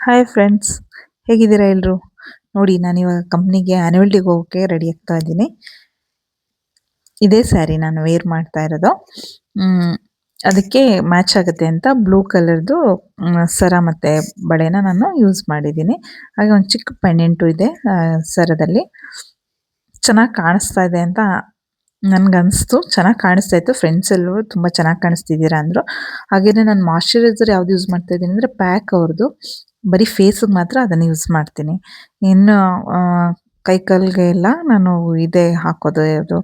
Hi friends, ಹೇಗಿದ್ದೀರಾ ಎಲ್ರು? ನೋಡಿ ನಾನಿವಾಗ ಕಂಪ್ನಿಗೆ ಆನ್ಯುವಲ್ ಡೇಗೆ ಹೋಗೋಕ್ಕೆ ರೆಡಿ ಆಗ್ತಾ ಇದ್ದೀನಿ. ಇದೇ ಸ್ಯಾರಿ ನಾನು ವೇರ್ ಮಾಡ್ತಾ ಇರೋದು. ಮ್, ಅದಕ್ಕೆ ಮ್ಯಾಚ್ ಆಗುತ್ತೆ ಅಂತ ಬ್ಲೂ ಕಲರ್ದು ಸರ ಮತ್ತು ಬಳೆನ ನಾನು ಯೂಸ್ ಮಾಡಿದ್ದೀನಿ. ಹಾಗೆ ಒಂದು ಚಿಕ್ಕ ಪೆಂಡೆಂಟು ಇದೆ ಸರದಲ್ಲಿ. ಚೆನ್ನಾಗಿ ಕಾಣಿಸ್ತಾ ಇದೆ ಅಂತ ನನ್ಗನ್ನಿಸ್ತು. ಚೆನ್ನಾಗಿ ಕಾಣಿಸ್ತಾ ಇತ್ತು. ಫ್ರೆಂಡ್ಸ್ ಎಲ್ಲರೂ ತುಂಬ ಚೆನ್ನಾಗಿ ಕಾಣಿಸ್ತಿದ್ದೀರಾ ಅಂದರು. ಹಾಗೆಯೇ ನಾನು ಮಾಯ್ಶ್ಚರೈಸರ್ ಯಾವ್ದು ಯೂಸ್ ಮಾಡ್ತಾ ಇದ್ದೀನಿ ಅಂದರೆ ಪ್ಯಾಕ್ ಅವ್ರದ್ದು. ಬರೀ ಫೇಸಿಗೆ ಮಾತ್ರ ಅದನ್ನು ಯೂಸ್ ಮಾಡ್ತೀನಿ. ಇನ್ನು ಕೈ ಕಾಲಿಗೆ ಎಲ್ಲ ನಾನು ಇದೇ ಹಾಕೋದು, ಯಾವುದು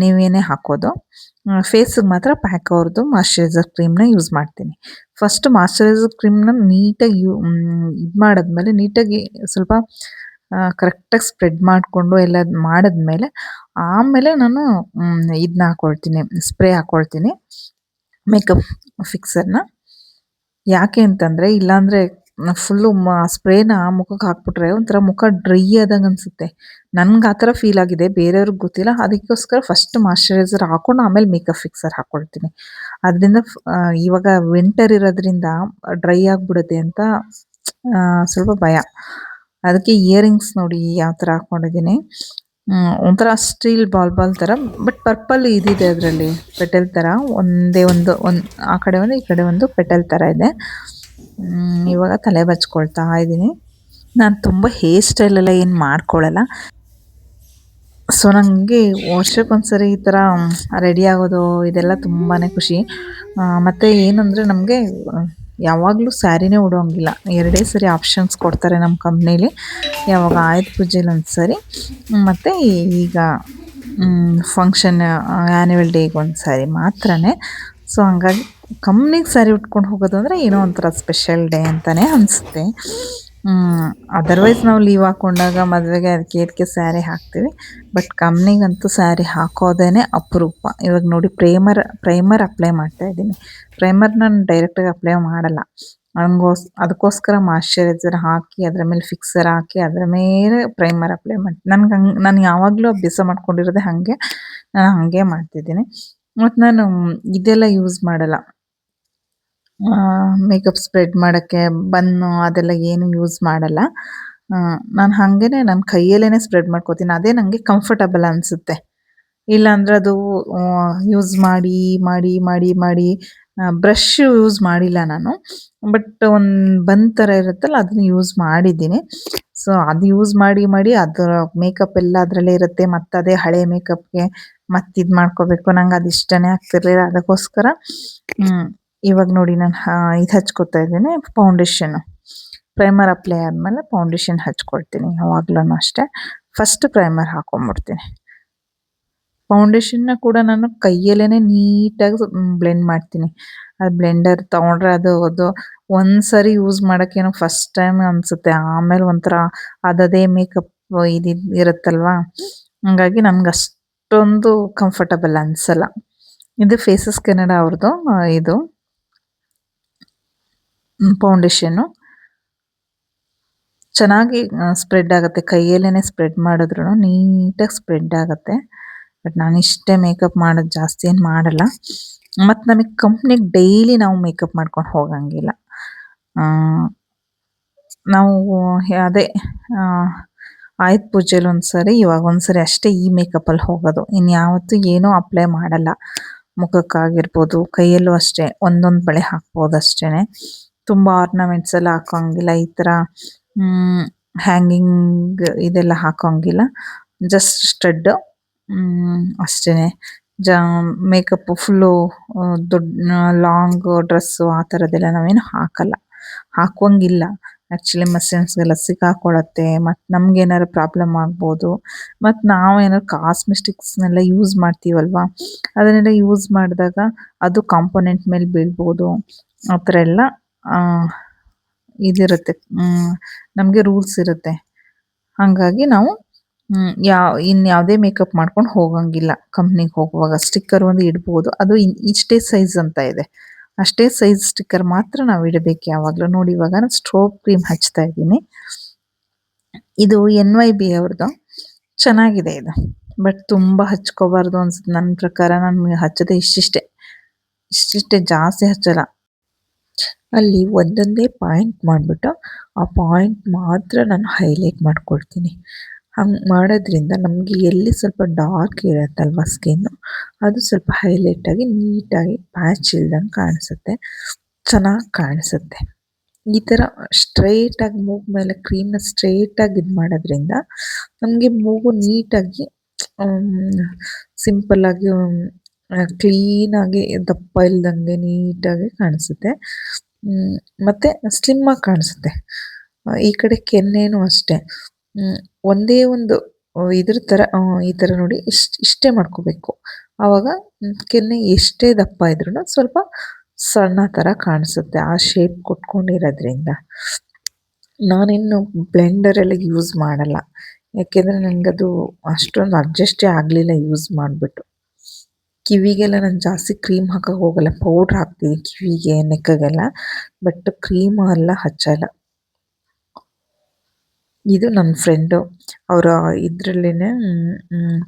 ನೇವಿಯೇ ಹಾಕೋದು. ಫೇಸಿಗೆ ಮಾತ್ರ ಪ್ಯಾಕ್ ಅವ್ರದ್ದು ಮಾಯ್ಶ್ಚರೈಸರ್ ಕ್ರೀಮ್ನ ಯೂಸ್ ಮಾಡ್ತೀನಿ. ಫಸ್ಟ್ ಮಾಯ್ಶ್ಚರೈಸರ್ ಕ್ರೀಮ್ನ ನೀಟಾಗಿ ಇದು ಮಾಡಿದ್ಮೇಲೆ, ನೀಟಾಗಿ ಸ್ವಲ್ಪ ಕರೆಕ್ಟಾಗಿ ಸ್ಪ್ರೆಡ್ ಮಾಡಿಕೊಂಡು ಎಲ್ಲ ಮಾಡಿದ್ಮೇಲೆ, ಆಮೇಲೆ ನಾನು ಇದನ್ನ ಹಾಕ್ಕೊಳ್ತೀನಿ, ಸ್ಪ್ರೇ ಹಾಕ್ಕೊಳ್ತೀನಿ ಮೇಕಪ್ ಫಿಕ್ಸರ್ನ. ಯಾಕೆ ಅಂತಂದರೆ, ಇಲ್ಲಾಂದರೆ ಫುಲ್ಲು ಸ್ಪ್ರೇನ ಮುಖಕ್ಕೆ ಹಾಕ್ಬಿಟ್ರೆ ಒಂಥರ ಮುಖ ಡ್ರೈ ಆದಂಗೆ ಅನಿಸುತ್ತೆ. ನನ್ಗೆ ಆ ಥರ ಫೀಲ್ ಆಗಿದೆ, ಬೇರೆಯವ್ರಿಗೆ ಗೊತ್ತಿಲ್ಲ. ಅದಕ್ಕೋಸ್ಕರ ಫಸ್ಟ್ ಮಾಯ್ಶ್ಚರೈಸರ್ ಹಾಕ್ಕೊಂಡು ಆಮೇಲೆ ಮೇಕಪ್ ಫಿಕ್ಸರ್ ಹಾಕ್ಕೊಳ್ತೀನಿ. ಅದರಿಂದ ಇವಾಗ ವಿಂಟರ್ ಇರೋದ್ರಿಂದ ಡ್ರೈ ಆಗಿಬಿಡುತ್ತೆ ಅಂತ ಸ್ವಲ್ಪ ಭಯ. ಅದಕ್ಕೆ ಇಯರಿಂಗ್ಸ್ ನೋಡಿ ಯಾವ ಥರ ಹಾಕ್ಕೊಂಡಿದ್ದೀನಿ. ಒಂಥರ ಸ್ಟೀಲ್ ಬಾಲ್ ಥರ, ಬಟ್ ಪರ್ಪಲ್ ಇದಿದೆ ಅದರಲ್ಲಿ, ಪೆಟಲ್ ಥರ. ಒಂದೇ ಒಂದು ಆ ಕಡೆ ಒಂದು ಈ ಕಡೆ ಒಂದು ಪೆಟಲ್ ಥರ ಇದೆ. ಇವಾಗ ತಲೆ ಬಚ್ಕೊಳ್ತಾ ಇದ್ದೀನಿ. ನಾನು ತುಂಬ ಹೇರ್ ಸ್ಟೈಲೆಲ್ಲ ಏನು ಮಾಡ್ಕೊಳ್ಳಲ್ಲ. ಸೊ ನನಗೆ ವರ್ಷಕ್ಕೊಂದ್ಸರಿ ಈ ಥರ ರೆಡಿ ಆಗೋದು ಇದೆಲ್ಲ ತುಂಬಾ ಖುಷಿ. ಮತ್ತು ಏನಂದರೆ ನಮಗೆ ಯಾವಾಗಲೂ ಸ್ಯಾರಿನೇ ಉಡೋಂಗಿಲ್ಲ. 2 ಸರಿ ಆಪ್ಷನ್ಸ್ ಕೊಡ್ತಾರೆ ನಮ್ಮ ಕಂಪ್ನೀಲಿ. ಯಾವಾಗ ಆಯುಧ ಪೂಜೆಲಿ ಒಂದು ಸರಿ, ಮತ್ತು ಈಗ ಫಂಕ್ಷನ್ ಆ್ಯನ್ಯುವಲ್ ಡೇಗೆ ಒಂದು ಸಾರಿ ಮಾತ್ರನೇ. ಸೊ ಹಂಗಾಗಿ ಕಂಪ್ನಿಗೆ ಸ್ಯಾರಿ ಉಟ್ಕೊಂಡು ಹೋಗೋದು ಅಂದರೆ ಏನೋ ಒಂಥರ ಸ್ಪೆಷಲ್ ಡೇ ಅಂತಲೇ ಅನಿಸುತ್ತೆ. ಅದರ್ವೈಸ್ ನಾವು ಲೀವ್ ಹಾಕ್ಕೊಂಡಾಗ ಮದುವೆಗೆ ಅದಕ್ಕೆ ಇದಕ್ಕೆ ಸ್ಯಾರಿ ಹಾಕ್ತೀವಿ. ಬಟ್ ಕಂಪ್ನಿಗಂತೂ ಸ್ಯಾರಿ ಹಾಕೋದೇ ಅಪರೂಪ. ಇವಾಗ ನೋಡಿ ಪ್ರೈಮರ್ ಅಪ್ಲೈ ಮಾಡ್ತಾ ಇದ್ದೀನಿ. ಪ್ರೈಮರ್ ನಾನು ಡೈರೆಕ್ಟಾಗಿ ಅಪ್ಲೈ ಮಾಡಲ್ಲ. ಅದಕ್ಕೋಸ್ಕರ ಮಾಯ್ಶ್ಚರೈಸರ್ ಹಾಕಿ, ಅದರ ಮೇಲೆ ಫಿಕ್ಸರ್ ಹಾಕಿ, ಅದರ ಮೇಲೆ ಪ್ರೈಮರ್ ಅಪ್ಲೈ ಮಾಡ್ತೀನಿ. ನಾನು ಯಾವಾಗಲೂ ಅಭ್ಯಾಸ ಮಾಡ್ಕೊಂಡಿರೋದೇ ಹಾಗೆ. ನಾನು ಹಾಗೆ ಮಾಡ್ತಿದ್ದೀನಿ. ಮತ್ತು ನಾನು ಇದೆಲ್ಲ ಯೂಸ್ ಮಾಡಲ್ಲ, ಮೇಕಪ್ ಸ್ಪ್ರೆಡ್ ಮಾಡೋಕ್ಕೆ ಬನ್ನು ಅದೆಲ್ಲ ಏನು ಯೂಸ್ ಮಾಡಲ್ಲ. ನಾನು ಹಾಗೇನೆ ನನ್ನ ಕೈಯಲ್ಲೇ ಸ್ಪ್ರೆಡ್ ಮಾಡ್ಕೋತೀನಿ. ಅದೇ ನನಗೆ ಕಂಫರ್ಟಬಲ್ ಅನಿಸುತ್ತೆ. ಇಲ್ಲಾಂದರೆ ಅದು ಯೂಸ್ ಮಾಡಿ ಮಾಡಿ ಮಾಡಿ ಮಾಡಿ ಬ್ರಷ್ ಯೂಸ್ ಮಾಡಿಲ್ಲ ನಾನು. ಬಟ್ ಒಂದು ಬನ್ ಥರ ಇರುತ್ತಲ್ಲ, ಅದನ್ನ ಯೂಸ್ ಮಾಡಿದ್ದೀನಿ. ಸೊ ಅದು ಯೂಸ್ ಮಾಡಿ ಮಾಡಿ ಅದರ ಮೇಕಪ್ ಎಲ್ಲ ಅದರಲ್ಲೇ ಇರುತ್ತೆ. ಮತ್ತು ಅದೇ ಹಳೆ ಮೇಕಪ್ಗೆ ಮತ್ತೆ ಇದು ಮಾಡ್ಕೋಬೇಕು. ನಂಗೆ ಅದು ಇಷ್ಟನೇ ಆಗ್ತಿರ್ಲಿಲ್ಲ. ಅದಕ್ಕೋಸ್ಕರ ಇವಾಗ ನೋಡಿ ನಾನು ಇದು ಹಚ್ಕೋತಾ ಇದ್ದೀನಿ, ಫೌಂಡೇಶನ್ನು. ಪ್ರೈಮರ್ ಅಪ್ಲೈ ಆದಮೇಲೆ ಫೌಂಡೇಶನ್ ಹಚ್ಕೊಳ್ತೀನಿ ಯಾವಾಗ್ಲೂ ಅಷ್ಟೇ. First primer ಹಾಕೊಂಡ್ಬಿಡ್ತೀನಿ. ಫೌಂಡೇಶನ್ನ ಕೂಡ ನಾನು ಕೈಯಲ್ಲೇ ನೀಟಾಗಿ ಬ್ಲೆಂಡ್ ಮಾಡ್ತೀನಿ. ಅದು ಬ್ಲೆಂಡರ್ ತೊಗೊಂಡ್ರೆ ಅದು ಒಂದು ಸರಿ ಯೂಸ್ ಮಾಡೋಕ್ಕೇನೋ ಫಸ್ಟ್ ಟೈಮ್ ಅನಿಸುತ್ತೆ. ಆಮೇಲೆ ಒಂಥರ ಅದೇ ಮೇಕಪ್ ಇದು ಇರುತ್ತಲ್ವ, ಹಾಗಾಗಿ ನನಗೆ ಅಷ್ಟೊಂದು ಕಂಫರ್ಟಬಲ್ ಅನಿಸಲ್ಲ. ಇದು ಫೇಸಸ್ ಕೆನಡಾ ಅವ್ರದ್ದು ಇದು ಫೌಂಡೇಶನ್ನು. ಚೆನ್ನಾಗಿ ಸ್ಪ್ರೆಡ್ ಆಗುತ್ತೆ. ಕೈಯಲ್ಲೇ ಸ್ಪ್ರೆಡ್ ಮಾಡಿದ್ರು ನೀಟಾಗಿ ಸ್ಪ್ರೆಡ್ ಆಗುತ್ತೆ. ಬಟ್ ನಾನು ಇಷ್ಟೇ ಮೇಕಪ್ ಮಾಡೋದು, ಜಾಸ್ತಿ ಏನು ಮಾಡಲ್ಲ. ಮತ್ತು ನಮಗೆ ಕಂಪ್ನಿಗೆ ಡೈಲಿ ನಾವು ಮೇಕಪ್ ಮಾಡ್ಕೊಂಡು ಹೋಗಂಗಿಲ್ಲ. ನಾವು ಅದೇ ಆಯುಧ ಪೂಜೆಲಿ ಒಂದು ಸರಿ, ಇವಾಗ ಒಂದು ಸರಿ ಅಷ್ಟೇ ಈ ಮೇಕಪ್ಪಲ್ಲಿ ಹೋಗೋದು. ಇನ್ಯಾವತ್ತೂ ಏನೂ ಅಪ್ಲೈ ಮಾಡಲ್ಲ. ಮುಖಕ್ಕಾಗಿರ್ಬೋದು, ಕೈಯಲ್ಲೂ ಅಷ್ಟೇ ಒಂದೊಂದು ಬಳೆ ಹಾಕ್ಬೋದು ಅಷ್ಟೇ. ತುಂಬ ಆರ್ನಮೆಂಟ್ಸ್ ಎಲ್ಲ ಹಾಕೋಂಗಿಲ್ಲ. ಈ ಥರ ಹ್ಯಾಂಗಿಂಗ್ ಇದೆಲ್ಲ ಹಾಕೋಂಗಿಲ್ಲ. ಜಸ್ಟ್ ಸ್ಟಡ್ ಅಷ್ಟೇ. ಮೇಕಪ್ಪು ಫುಲ್ಲು ದೊಡ್ಡ ಲಾಂಗ್ ಡ್ರೆಸ್ಸು ಆ ಥರದ್ದೆಲ್ಲ ನಾವೇನು ಹಾಕೋಂಗಿಲ್ಲ. ಆ್ಯಕ್ಚುಲಿ ಮಸಿನ್ಸ್ಗೆಲ್ಲ ಸಿಕ್ಕಾಕೊಳ್ಳುತ್ತೆ. ಮತ್ತು ನಮಗೇನಾದ್ರು ಪ್ರಾಬ್ಲಮ್ ಆಗ್ಬೋದು. ಮತ್ತು ನಾವೇನಾದ್ರು ಕಾಸ್ಮೆಟಿಕ್ಸ್ನೆಲ್ಲ ಯೂಸ್ ಮಾಡ್ತೀವಲ್ವ, ಅದನ್ನೆಲ್ಲ ಯೂಸ್ ಮಾಡಿದಾಗ ಅದು ಕಾಂಪೊನೆಂಟ್ ಮೇಲೆ ಬೀಳ್ಬೋದು. ಆ ಥರ ಎಲ್ಲ ಇದಿರುತ್ತೆ, ನಮಗೆ ರೂಲ್ಸ್ ಇರುತ್ತೆ. ಹಾಗಾಗಿ ನಾವು ಇನ್ಯಾವುದೇ ಮೇಕಪ್ ಮಾಡ್ಕೊಂಡು ಹೋಗಂಗಿಲ್ಲ. ಕಂಪ್ನಿಗೆ ಹೋಗುವಾಗ ಸ್ಟಿಕ್ಕರ್ ಒಂದು ಇಡ್ಬೋದು. ಅದು ಇಷ್ಟೇ ಸೈಜ್ ಅಂತ ಇದೆ, ಅಷ್ಟೇ ಸೈಜ್ ಸ್ಟಿಕ್ಕರ್ ಮಾತ್ರ ನಾವು ಇಡಬೇಕು ಯಾವಾಗಲೂ. ನೋಡಿ ಇವಾಗ ನಾನು ಸ್ಟ್ರೋಬ್ ಕ್ರೀಮ್ ಹಚ್ತಾ ಇದ್ದೀನಿ. ಇದು NYB ಅವ್ರದ್ದು. ಚೆನ್ನಾಗಿದೆ ಇದು, ಬಟ್ ತುಂಬ ಹಚ್ಕೋಬಾರ್ದು ಅನ್ಸುತ್ತೆ ನನ್ನ ಪ್ರಕಾರ. ನಾನು ಹಚ್ಚೋದೇ ಇಷ್ಟಿಷ್ಟೇ ಜಾಸ್ತಿ ಹಚ್ಚಲ್ಲ. ಅಲ್ಲಿ ಒಂದೊಂದೇ ಪಾಯಿಂಟ್ ಮಾಡಿಬಿಟ್ಟು ಆ ಪಾಯಿಂಟ್ ಮಾತ್ರ ನಾನು ಹೈಲೈಟ್ ಮಾಡ್ಕೊಳ್ತೀನಿ. ಹಂಗೆ ಮಾಡೋದ್ರಿಂದ ನಮಗೆ ಎಲ್ಲಿ ಸ್ವಲ್ಪ ಡಾರ್ಕ್ ಇರುತ್ತಲ್ವ ಸ್ಕಿನ್ನು, ಅದು ಸ್ವಲ್ಪ ಹೈಲೈಟಾಗಿ ನೀಟಾಗಿ ಪ್ಯಾಚ್ ಇಲ್ದಂಗೆ ಕಾಣಿಸುತ್ತೆ, ಚೆನ್ನಾಗಿ ಕಾಣಿಸುತ್ತೆ. ಈ ಥರ ಸ್ಟ್ರೈಟಾಗಿ ಮೂಗು ಮೇಲೆ ಕ್ರೀಮ್ನ ಸ್ಟ್ರೈಟಾಗಿ ಇದು ಮಾಡೋದ್ರಿಂದ ನಮಗೆ ಮೂಗು ನೀಟಾಗಿ ಸಿಂಪಲ್ಲಾಗಿ ಕ್ಲೀನಾಗಿ ದಪ್ಪ ಇಲ್ದಂಗೆ ನೀಟಾಗಿ ಕಾಣಿಸುತ್ತೆ. ಮತ್ತು ಸ್ಲಿಮ್ಮಾಗಿ ಕಾಣಿಸುತ್ತೆ. ಈ ಕಡೆ ಕೆನ್ನೆನೂ ಅಷ್ಟೇ ಒಂದೇ ಒಂದು ಇದ್ರ ಥರ ಈ ಥರ ನೋಡಿ ಇಷ್ಟೇ ಮಾಡ್ಕೋಬೇಕು. ಆವಾಗ ಕೆನ್ನೆ ಎಷ್ಟೇ ದಪ್ಪ ಇದ್ರೂ ಸ್ವಲ್ಪ ಸಣ್ಣ ಥರ ಕಾಣಿಸುತ್ತೆ ಆ ಶೇಪ್ ಕೊಟ್ಕೊಂಡಿರೋದ್ರಿಂದ. ನಾನಿನ್ನು ಬ್ಲೆಂಡರೆಲ್ಲ ಯೂಸ್ ಮಾಡಲ್ಲ, ಯಾಕೆಂದರೆ ನನಗದು ಅಷ್ಟೊಂದು ಅಡ್ಜಸ್ಟೇ ಆಗಲಿಲ್ಲ ಯೂಸ್ ಮಾಡಿಬಿಟ್ಟು. ಕಿವಿಗೆಲ್ಲ ನಾನು ಜಾಸ್ತಿ ಕ್ರೀಮ್ ಹಾಕಕ್ಕೆ ಹೋಗಲ್ಲ, ಪೌಡ್ರ್ ಹಾಕ್ತೀನಿ ಕಿವಿಗೆ ನೆಕ್ಕಾಗೆಲ್ಲ, ಬಟ್ ಕ್ರೀಮ್ ಎಲ್ಲ ಹಚ್ಚಲ್ಲ. ಇದು ನನ್ನ ಫ್ರೆಂಡು, ಅವರ ಇದರಲ್ಲೇ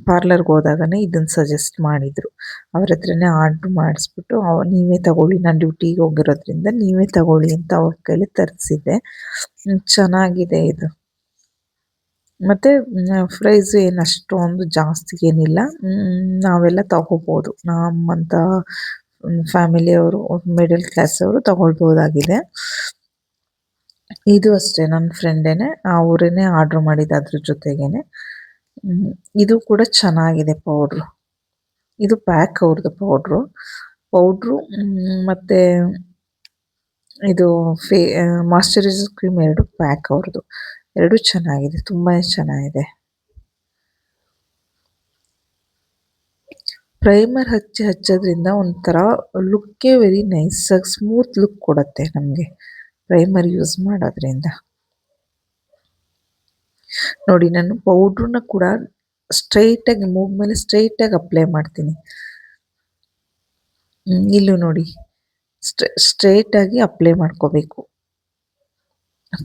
ಪಾರ್ಲರ್ಗೆ ಹೋದಾಗನೇ ಇದನ್ನು ಸಜೆಸ್ಟ್ ಮಾಡಿದರು. ಅವ್ರ ಹತ್ರನೇ ಆರ್ಡ್ರ್ ಮಾಡಿಸ್ಬಿಟ್ಟು ನೀವೇ ತಗೊಳ್ಳಿ, ನಾನು ಡ್ಯೂಟಿಗೆ ಹೋಗಿರೋದ್ರಿಂದ ನೀವೇ ತಗೊಳ್ಳಿ ಅಂತ ಅವ್ರ ಕೈಲಿ ತರಿಸಿದ್ದೆ. ಚೆನ್ನಾಗಿದೆ ಇದು. ಮತ್ತು ಪ್ರೈಸು ಏನು ಅಷ್ಟೊಂದು ಜಾಸ್ತಿ ಏನಿಲ್ಲ, ನಾವೆಲ್ಲ ತಗೋಬೋದು. ನಮ್ಮಂಥ ಫ್ಯಾಮಿಲಿಯವರು, ಮಿಡಲ್ ಕ್ಲಾಸವರು ತಗೊಳ್ಬೋದಾಗಿದೆ. ಇದು ಅಷ್ಟೇ ನನ್ನ ಫ್ರೆಂಡೇನೆ, ಅವರೇನೆ ಆರ್ಡ್ರ್ ಮಾಡಿದ್ದು ಅದ್ರ ಜೊತೆಗೇನೆ. ಇದು ಕೂಡ ಚೆನ್ನಾಗಿದೆ ಪೌಡ್ರು. ಇದು ಪ್ಯಾಕ್ ಅವ್ರದ್ದು ಪೌಡ್ರು ಮತ್ತು ಇದು ಮಾಯ್ಶ್ಚರೈಸರ್ ಕ್ರೀಮ್ ಎರಡು ಪ್ಯಾಕ್ ಅವ್ರದ್ದು. ಎರಡೂ ಚೆನ್ನಾಗಿದೆ, ತುಂಬಾ ಚೆನ್ನಾಗಿದೆ. ಪ್ರೈಮರ್ ಹಚ್ಚೋದ್ರಿಂದ ಒಂಥರ ಲುಕ್ಕೇ ವೆರಿ ನೈಸಾಗಿ ಸ್ಮೂತ್ ಲುಕ್ ಕೊಡುತ್ತೆ ನಮಗೆ ಪ್ರೈಮರ್ ಯೂಸ್ ಮಾಡೋದ್ರಿಂದ. ನೋಡಿ, ನಾನು ಪೌಡ್ರನ್ನ ಕೂಡ ಸ್ಟ್ರೈಟಾಗಿ ಮೂಗು ಮೇಲೆ ಸ್ಟ್ರೈಟಾಗಿ ಅಪ್ಲೈ ಮಾಡ್ತೀನಿ. ಇಲ್ಲೂ ನೋಡಿ, ಸ್ಟ್ರೈಟಾಗಿ ಅಪ್ಲೈ ಮಾಡ್ಕೋಬೇಕು.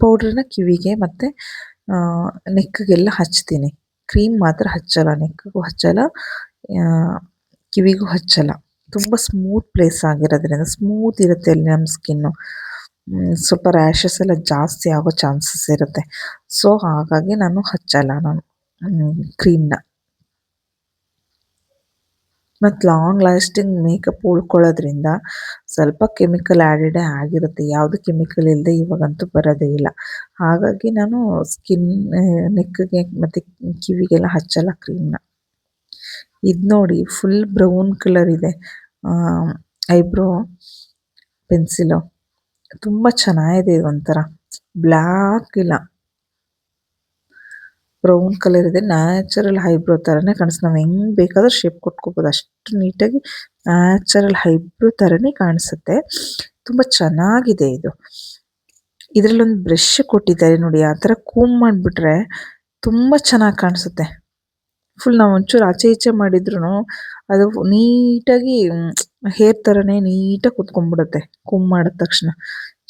ಪೌಡ್ರನ್ನ ಕಿವಿಗೆ ಮತ್ತು ನೆಕ್ಗೆಲ್ಲ ಹಚ್ತೀನಿ. ಕ್ರೀಮ್ ಮಾತ್ರ ಹಚ್ಚಲ್ಲ, ನೆಕ್ಗೂ ಹಚ್ಚಲ್ಲ, ಕಿವಿಗೂ ಹಚ್ಚಲ್ಲ. ತುಂಬ ಸ್ಮೂತ್ ಪ್ಲೇಸ್ ಆಗಿರೋದ್ರಿಂದ, ಸ್ಮೂತ್ ಇರುತ್ತೆ ಅಲ್ಲಿ ನಮ್ಮ ಸ್ಕಿನ್ನು. ಸ್ವಲ್ಪ ರ್ಯಾಷಸ್ ಎಲ್ಲ ಜಾಸ್ತಿ ಆಗೋ ಚಾನ್ಸಸ್ ಇರುತ್ತೆ. ಸೊ ಹಾಗಾಗಿ ನಾನು ಹಚ್ಚಲ್ಲ ಕ್ರೀಮ್ನ. ಮತ್ತು ಲಾಂಗ್ ಲಾಸ್ಟಿಂಗ್ ಮೇಕಪ್ ಉಳ್ಕೊಳ್ಳೋದ್ರಿಂದ ಸ್ವಲ್ಪ ಕೆಮಿಕಲ್ ಆ್ಯಡೆಡೇ ಆಗಿರುತ್ತೆ, ಯಾವುದು ಕೆಮಿಕಲ್ ಇಲ್ಲದೆ ಇವಾಗಂತೂ ಬರೋದೇ ಇಲ್ಲ. ಹಾಗಾಗಿ ನಾನು ನೆಕ್ಗೆ ಮತ್ತು ಕಿವಿಗೆಲ್ಲ ಹಚ್ಚಲ್ಲ ಕ್ರೀಮ್ನ. ಇದು ನೋಡಿ, ಫುಲ್ ಬ್ರೌನ್ ಕಲರ್ ಇದೆ ಐಬ್ರೋ ಪೆನ್ಸಿಲು. ತುಂಬ ಚೆನ್ನಾಗಿದೆ, ಇದು ಒಂಥರ ಬ್ಲ್ಯಾಕ್ ಇಲ್ಲ, ಬ್ರೌನ್ ಕಲರ್ ಇದೆ. ನ್ಯಾಚುರಲ್ ಐಬ್ರೋ ಥರನೇ ಕಾಣಿಸುತ್ತೆ. ನಾವು ಹೆಂಗೆ ಬೇಕಾದರೂ ಶೇಪ್ ಕೊಟ್ಕೋಬೋದು, ಅಷ್ಟು ನೀಟಾಗಿ ನ್ಯಾಚುರಲ್ ಐಬ್ರೋ ಥರನೇ ಕಾಣಿಸುತ್ತೆ. ತುಂಬ ಚೆನ್ನಾಗಿದೆ ಇದು. ಇದರಲ್ಲೊಂದು ಬ್ರಷ್ ಕೊಟ್ಟಿದ್ದಾರೆ ನೋಡಿ, ಆ ಥರ ಕೂಮ್ ಮಾಡಿಬಿಟ್ರೆ ತುಂಬ ಚೆನ್ನಾಗಿ ಕಾಣಿಸುತ್ತೆ. ಫುಲ್ ನಾವು ಒಂಚೂರು ಆಚೆ ಈಚೆ ಮಾಡಿದ್ರೂ ಅದು ನೀಟಾಗಿ ಹೇರ್ ಥರನೇ ನೀಟಾಗಿ ಕುತ್ಕೊಂಡ್ಬಿಡುತ್ತೆ ಕೂಮ್ ಮಾಡಿದ ತಕ್ಷಣ.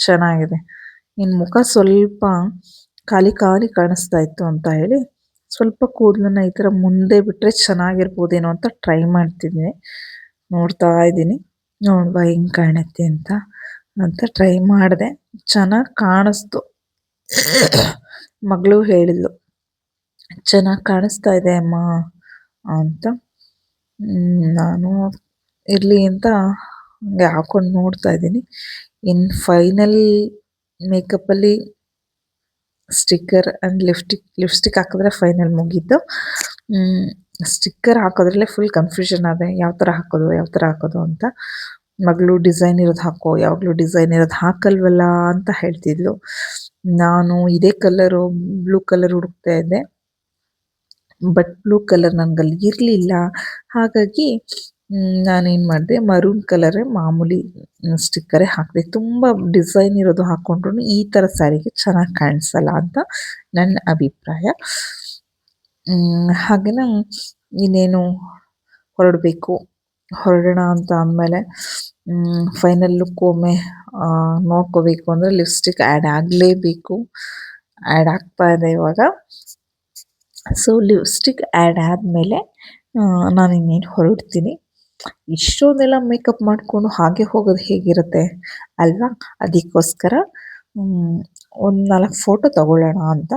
ಚೆನ್ನಾಗಿದೆ. ಇನ್ನು ಮುಖ ಸ್ವಲ್ಪ ಖಾಲಿ ಕಾಣಿಸ್ತಾ ಇತ್ತು ಅಂತ ಹೇಳಿ ಸ್ವಲ್ಪ ಕೂದಲನ್ನ ಈ ಥರ ಮುಂದೆ ಬಿಟ್ಟರೆ ಚೆನ್ನಾಗಿರ್ಬೋದೇನೋ ಅಂತ ಟ್ರೈ ಮಾಡ್ತಿದ್ದೀನಿ. ನೋಡ್ತಾ ಇದ್ದೀನಿ, ನೋಡುವ ಹೆಂಗೆ ಕಾಣುತ್ತೆ ಅಂತ ಟ್ರೈ ಮಾಡಿದೆ. ಚೆನ್ನಾಗಿ ಕಾಣಿಸ್ತು. ಮಗಳು ಹೇಳಿದ್ಲು, ಚೆನ್ನಾಗಿ ಕಾಣಿಸ್ತಾ ಇದೆ ಅಮ್ಮ ಅಂತ. ನಾನು ಇರಲಿ ಅಂತ ಹಂಗೆ ಹಾಕ್ಕೊಂಡು ನೋಡ್ತಾ ಇದ್ದೀನಿ. ಇನ್ನು ಫೈನಲ್ ಮೇಕಪ್ಪಲ್ಲಿ ಸ್ಟಿಕ್ಕರ್ ಆ್ಯಂಡ್ ಲಿಪ್ಸ್ಟಿಕ್ ಹಾಕಿದ್ರೆ ಫೈನಲ್ ಮುಗೀತು. ಸ್ಟಿಕ್ಕರ್ ಹಾಕೋದ್ರಲ್ಲೇ ಫುಲ್ ಕನ್ಫ್ಯೂಷನ್ ಆದೆ, ಯಾವ ಥರ ಹಾಕೋದು ಅಂತ. ಮಗಳು ಡಿಸೈನ್ ಇರೋದು ಹಾಕೋ, ಯಾವಾಗಲೂ ಡಿಸೈನ್ ಇರೋದು ಹಾಕಲ್ವಲ್ಲ ಅಂತ ಹೇಳ್ತಿದ್ಲು. ನಾನು ಇದೇ ಕಲರು ಬ್ಲೂ ಕಲರ್ ಹುಡುಕ್ತಾ ಇದ್ದೆ, ಬಟ್ ಬ್ಲೂ ಕಲರ್ ನನಗಲ್ಲಿ ಇರಲಿಲ್ಲ. ಹಾಗಾಗಿ ನಾನೇನು ಮಾಡಿದೆ, ಮರೂನ್ ಕಲರೇ ಮಾಮೂಲಿ ಸ್ಟಿಕ್ಕರೇ ಹಾಕಿದೆ. ತುಂಬ ಡಿಸೈನ್ ಇರೋದು ಹಾಕ್ಕೊಂಡ್ರು ಈ ಥರ ಸ್ಯಾರಿಗೆ ಚೆನ್ನಾಗಿ ಕಾಣಿಸಲ್ಲ ಅಂತ ನನ್ನ ಅಭಿಪ್ರಾಯ. ಹಾಗೆಯೇ ಇನ್ನೇನು ಹೊರಡೋಣ ಅಂತ ಅಂದಮೇಲೆ ಫೈನಲ್ ಲುಕ್ ಒಮ್ಮೆ ನೋಡ್ಕೋಬೇಕು ಅಂದರೆ ಲಿಪ್ಸ್ಟಿಕ್ ಆ್ಯಡ್ ಆಗಲೇಬೇಕು. ಆ್ಯಡ್ ಆಗ್ತಾ ಇದೆ ಇವಾಗ. ಸೊ ಲಿಪ್ಸ್ಟಿಕ್ ಆ್ಯಡ್ ಆದಮೇಲೆ ನಾನು ಇನ್ನೇನು ಹೊರಡ್ತೀನಿ. ಇಷ್ಟೊಂದೆಲ್ಲ ಮೇಕಪ್ ಮಾಡಿಕೊಂಡು ಹಾಗೆ ಹೋಗೋದು ಹೇಗಿರುತ್ತೆ ಅಲ್ವಾ? ಅದಕ್ಕೋಸ್ಕರ ಒಂದು 4 ಫೋಟೋ ತಗೊಳ್ಳೋಣ ಅಂತ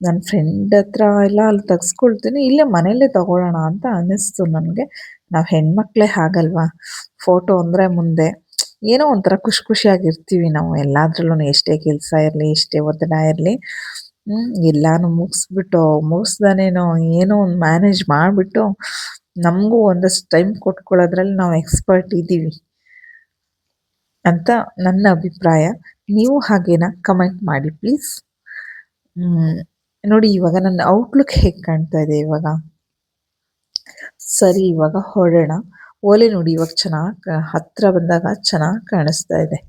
ನನ್ನ ಫ್ರೆಂಡ್ ಹತ್ರ ಎಲ್ಲ ಅಲ್ಲಿ ತೆಗೆಸ್ಕೊಳ್ತೀನಿ, ಇಲ್ಲೇ ಮನೆಯಲ್ಲೇ ತಗೊಳ್ಳೋಣ ಅಂತ ಅನ್ನಿಸ್ತು ನನಗೆ. ನಾವು ಹೆಣ್ಮಕ್ಳೇ ಹಾಗಲ್ವಾ, ಫೋಟೋ ಅಂದರೆ ಮುಂದೆ ಏನೋ ಒಂಥರ ಖುಷಿಯಾಗಿರ್ತೀವಿ ನಾವು ಎಲ್ಲಾದ್ರಲ್ಲೂ. ಎಷ್ಟೇ ಕೆಲಸ ಇರಲಿ, ಎಷ್ಟೇ ಒತ್ತಡ ಇರಲಿ, ಎಲ್ಲಾನು ಮುಗಿಸ್ದಾನೇನೋ ಏನೋ ಒಂದು ಮ್ಯಾನೇಜ್ ಮಾಡಿಬಿಟ್ಟು ನಮಗೂ ಒಂದಷ್ಟು ಟೈಮ್ ಕೊಟ್ಕೊಳ್ಳೋದ್ರಲ್ಲಿ ನಾವು ಎಕ್ಸ್ಪರ್ಟ್ ಇದ್ದೀವಿ ಅಂತ ನನ್ನ ಅಭಿಪ್ರಾಯ. ನೀವು ಹಾಗೇನಾ? ಕಮೆಂಟ್ ಮಾಡಿ ಪ್ಲೀಸ್. ನೋಡಿ ಇವಾಗ ನನ್ನ ಔಟ್ಲುಕ್ ಹೇಗೆ ಕಾಣ್ತಾ ಇದೆ ಇವಾಗ. ಸರಿ, ಇವಾಗ ಹೊರಡೋಣ. ಓಲೆ ನೋಡಿ ಇವಾಗ ಚೆನ್ನಾಗಿ ಹತ್ರ ಬಂದಾಗ ಚೆನ್ನಾಗಿ ಕಾಣಿಸ್ತಾ ಇದೆ.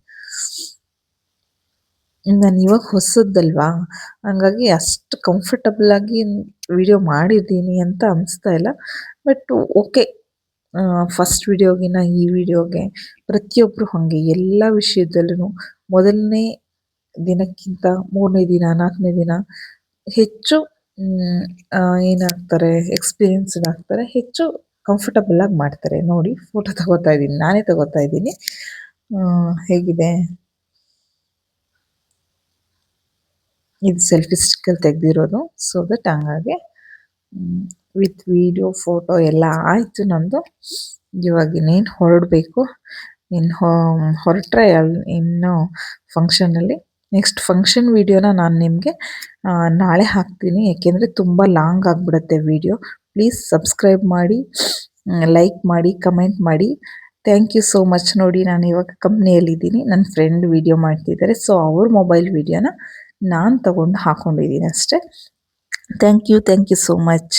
ನಾನು ಇವಾಗ ಹೊಸದಲ್ವಾ, ಹಂಗಾಗಿ ಅಷ್ಟು ಕಂಫರ್ಟಬಲ್ ಆಗಿ ವಿಡಿಯೋ ಮಾಡಿದ್ದೀನಿ ಅಂತ ಅನಿಸ್ತಾ ಇಲ್ಲ. ಬಟ್ ಓಕೆ, ಫಸ್ಟ್ ವಿಡಿಯೋಗಿನ ಈ ವಿಡಿಯೋಗೆ ಪ್ರತಿಯೊಬ್ಬರು ಹಾಗೆ ಎಲ್ಲ ವಿಷಯದಲ್ಲೂ ಮೊದಲನೇ ದಿನಕ್ಕಿಂತ 3ನೇ ದಿನ 4ನೇ ದಿನ ಹೆಚ್ಚು ಏನಾಗ್ತಾರೆ, ಎಕ್ಸ್ಪೀರಿಯನ್ಸ್ಡ್ ಆಗ್ತಾರೆ, ಹೆಚ್ಚು ಕಂಫರ್ಟಬಲ್ ಆಗಿ ಮಾಡ್ತಾರೆ. ನೋಡಿ ಫೋಟೋ ತಗೋತಾ ಇದ್ದೀನಿ, ನಾನೇ ತಗೋತಾ ಇದ್ದೀನಿ. ಹೇಗಿದೆ ಇದು? ಸೆಲ್ಫಿ ಸ್ಟಿಕ್ಕಲ್ಲಿ ತೆಗೆದಿರೋದು. ಸೊ ದಟ್ ಹಂಗಾಗಿ ವಿತ್ ವಿಡಿಯೋ ಫೋಟೋ ಎಲ್ಲ ಆಯಿತು ನಮ್ಮದು. ಇವಾಗ ಇನ್ನೇನು ಹೊರಡಬೇಕು. ಇನ್ನು ಹೊರಟ್ರೆ ಇನ್ನು ಫಂಕ್ಷನಲ್ಲಿ ನೆಕ್ಸ್ಟ್ ಫಂಕ್ಷನ್ ವಿಡಿಯೋನ ನಾನು ನಿಮಗೆ ನಾಳೆ ಹಾಕ್ತೀನಿ. ಏಕೆಂದರೆ ತುಂಬ ಲಾಂಗ್ ಆಗಿಬಿಡುತ್ತೆ ವಿಡಿಯೋ. ಪ್ಲೀಸ್ ಸಬ್ಸ್ಕ್ರೈಬ್ ಮಾಡಿ, ಲೈಕ್ ಮಾಡಿ, ಕಮೆಂಟ್ ಮಾಡಿ. Thank you so much. ನೋಡಿ ನಾನು ಇವಾಗ ಕಂಪ್ನಿಯಲ್ಲಿದ್ದೀನಿ, ನನ್ನ ಫ್ರೆಂಡ್ ವಿಡಿಯೋ ಮಾಡ್ತಿದ್ದಾರೆ. ಸೊ ಅವ್ರ ಮೊಬೈಲ್ ವಿಡಿಯೋನ ನಾನು ತಗೊಂಡು ಹಾಕ್ಕೊಂಡಿದ್ದೀನಿ ಅಷ್ಟೇ. Thank you so much.